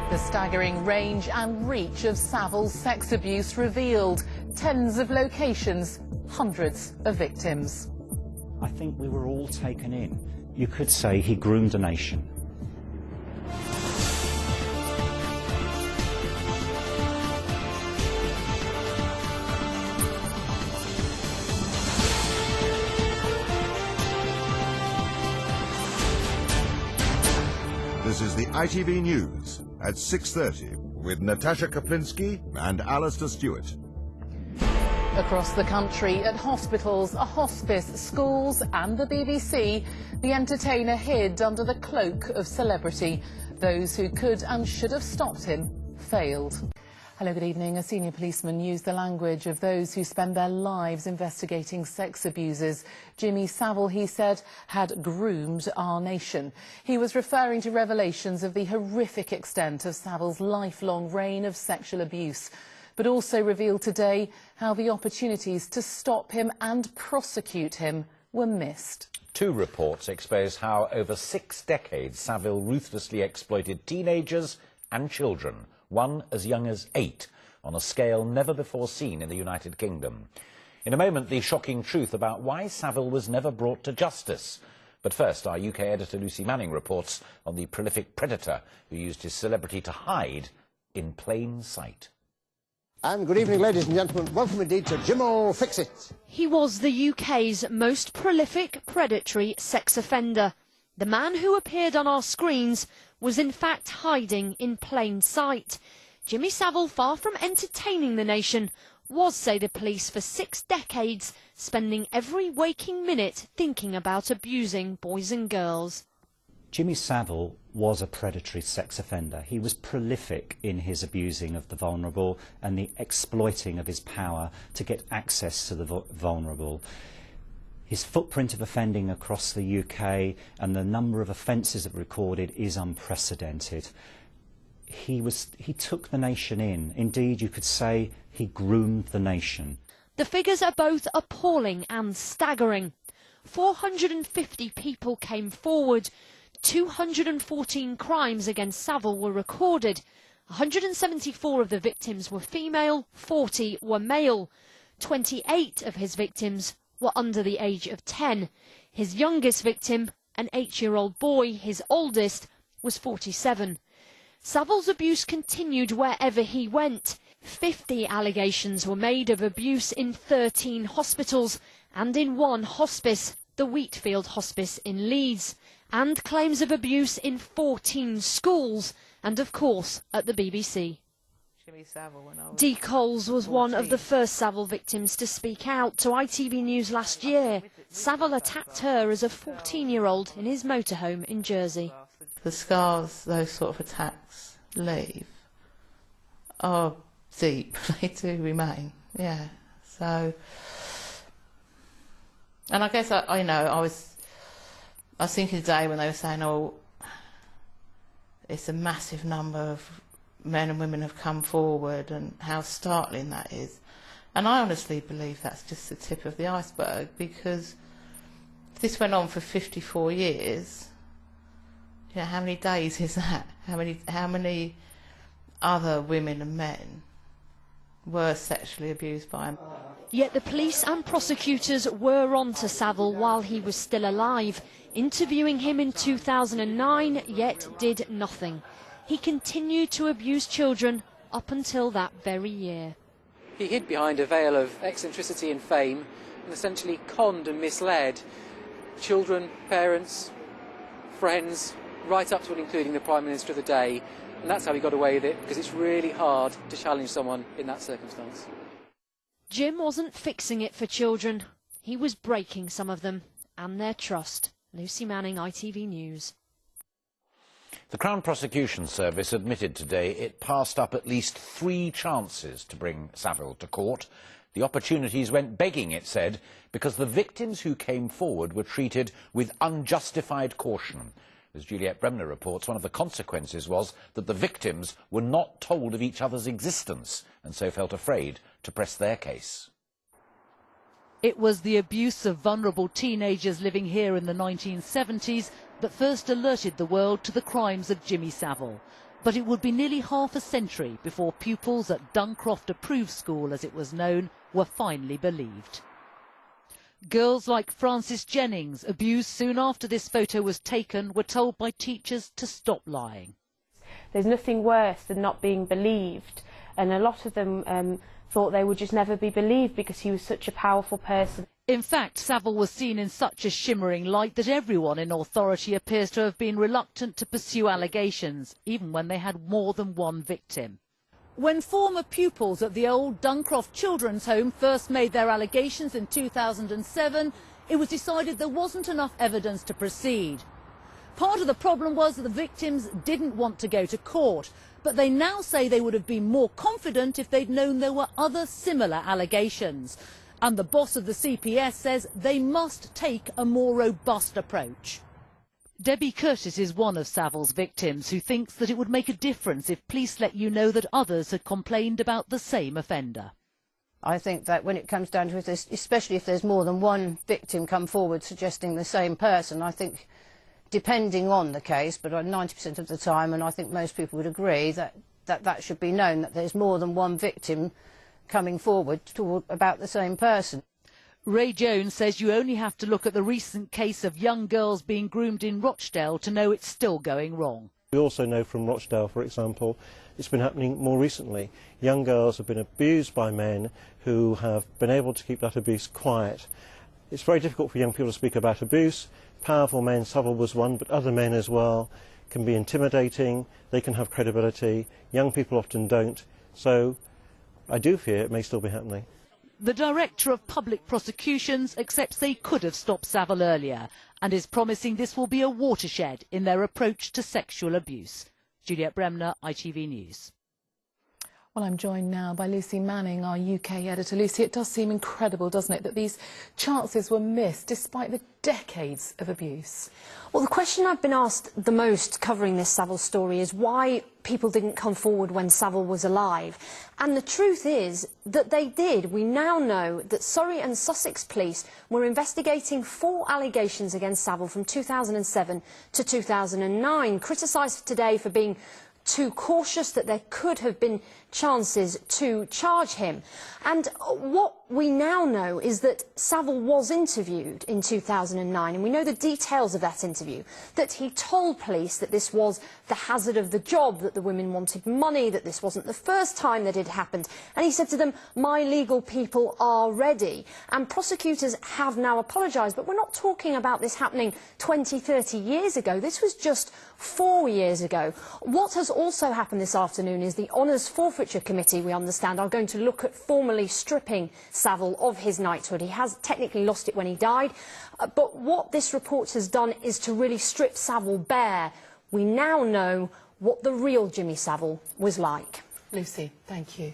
The staggering range and reach of Savile's sex abuse revealed. Tens of locations, hundreds of victims. I think we were all taken in. You could say he groomed a nation. This is the ITV News at 6:30 with Natasha Kaplinsky and Alistair Stewart. Across the country, at hospitals, a hospice, schools and the BBC, the entertainer hid under the cloak of celebrity. Those who could and should have stopped him failed. Hello, good evening. A senior policeman used the language of those who spend their lives investigating sex abuses. Jimmy Savile, he said, had groomed our nation. He was referring to revelations of the horrific extent of Savile's lifelong reign of sexual abuse, but also revealed today how the opportunities to stop him and prosecute him were missed. Two reports expose how over 6 decades Savile ruthlessly exploited teenagers and children, one as young as 8, on a scale never before seen in the United Kingdom. In a moment, the shocking truth about why Savile was never brought to justice. But first, our UK editor Lucy Manning reports on the prolific predator who used his celebrity to hide in plain sight. And good evening, ladies and gentlemen. Welcome indeed to Jimmo Fix It. He was the UK's most prolific predatory sex offender. The man who appeared on our screens was in fact hiding in plain sight. Jimmy Savile, far from entertaining the nation, was, say the police, for 6 decades, spending every waking minute thinking about abusing boys and girls. Jimmy Savile was a predatory sex offender. He was prolific in his abusing of the vulnerable and the exploiting of his power to get access to the vulnerable. His footprint of offending across the UK and the number of offences that were recorded is unprecedented. He took the nation in. Indeed, you could say he groomed the nation. The figures are both appalling and staggering. 450 people came forward. 214 crimes against Savile were recorded. 174 of the victims were female, 40 were male. 28 of his victims were under the age of 10. His youngest victim, an 8-year-old boy, his oldest, was 47. Savile's abuse continued wherever he went. 50 allegations were made of abuse in 13 hospitals and in one hospice, the Wheatfield Hospice in Leeds, and claims of abuse in 14 schools and, of course, at the BBC. Dee Coles was one of the first Savile victims to speak out to ITV News last year. Savile attacked her as a 14-year-old in his motorhome in Jersey. The scars those sort of attacks leave are deep. They do remain, yeah. So, and I guess I was thinking today when they were saying, oh, it's a massive number of men and women have come forward and how startling that is. And I honestly believe that's just the tip of the iceberg, because if this went on for 54 years, you know, how many days is that? How many other women and men were sexually abused by him? Yet the police and prosecutors were on to Savile while he was still alive, interviewing him in 2009, yet did nothing. He continued to abuse children up until that very year. He hid behind a veil of eccentricity and fame and essentially conned and misled children, parents, friends, right up to and including the Prime Minister of the day. And that's how he got away with it, because it's really hard to challenge someone in that circumstance. Jim wasn't fixing it for children. He was breaking some of them and their trust. Lucy Manning, ITV News. The Crown Prosecution Service admitted today it passed up at least 3 chances to bring Savile to court. The opportunities went begging, it said, because the victims who came forward were treated with unjustified caution. As Juliet Bremner reports, one of the consequences was that the victims were not told of each other's existence and so felt afraid to press their case. It was the abuse of vulnerable teenagers living here in the 1970s that first alerted the world to the crimes of Jimmy Savile. But it would be nearly half a century before pupils at Duncroft Approved School, as it was known, were finally believed. Girls like Frances Jennings, abused soon after this photo was taken, were told by teachers to stop lying. There's nothing worse than not being believed, and a lot of them thought they would just never be believed because he was such a powerful person. In fact, Savile was seen in such a shimmering light that everyone in authority appears to have been reluctant to pursue allegations, even when they had more than one victim. When former pupils at the old Duncroft Children's Home first made their allegations in 2007, it was decided there wasn't enough evidence to proceed. Part of the problem was that the victims didn't want to go to court, but they now say they would have been more confident if they'd known there were other similar allegations. And the boss of the CPS says they must take a more robust approach. Debbie Curtis is one of Savile's victims who thinks that it would make a difference if police let you know that others had complained about the same offender. I think that when it comes down to it, especially if there's more than one victim come forward suggesting the same person, I think, depending on the case, but 90% of the time, and I think most people would agree, that should be known, that there's more than one victim coming forward about the same person. Ray Jones says you only have to look at the recent case of young girls being groomed in Rochdale to know it's still going wrong. We also know from Rochdale, for example, it's been happening more recently. Young girls have been abused by men who have been able to keep that abuse quiet. It's very difficult for young people to speak about abuse. Powerful men, Savile was one, but other men as well, can be intimidating, they can have credibility. Young people often don't. So I do fear it may still be happening. The Director of Public Prosecutions accepts they could have stopped Savile earlier and is promising this will be a watershed in their approach to sexual abuse. Juliet Bremner, itvNEWS. Well, I'm joined now by Lucy Manning, our UK editor. Lucy, it does seem incredible, doesn't it, that these chances were missed despite the decades of abuse? Well, the question I've been asked the most covering this Savile story is why people didn't come forward when Savile was alive. And the truth is that they did. We now know that Surrey and Sussex police were investigating 4 allegations against Savile from 2007 to 2009, criticised today for being too cautious, that there could have been chances to charge him. And what we now know is that Savile was interviewed in 2009, and we know the details of that interview, that he told police that this was the hazard of the job, that the women wanted money, that this wasn't the first time that it happened. And he said to them, "My legal people are ready." And prosecutors have now apologised, but we're not talking about this happening 20, 30 years ago. This was just 4 years ago. What has also happened this afternoon is the Honours Forfeiture Committee, we understand, are going to look at formally stripping Savile of his knighthood. He has technically lost it when he died, but what this report has done is to really strip Savile bare. We now know what the real Jimmy Savile was like. Lucy, thank you.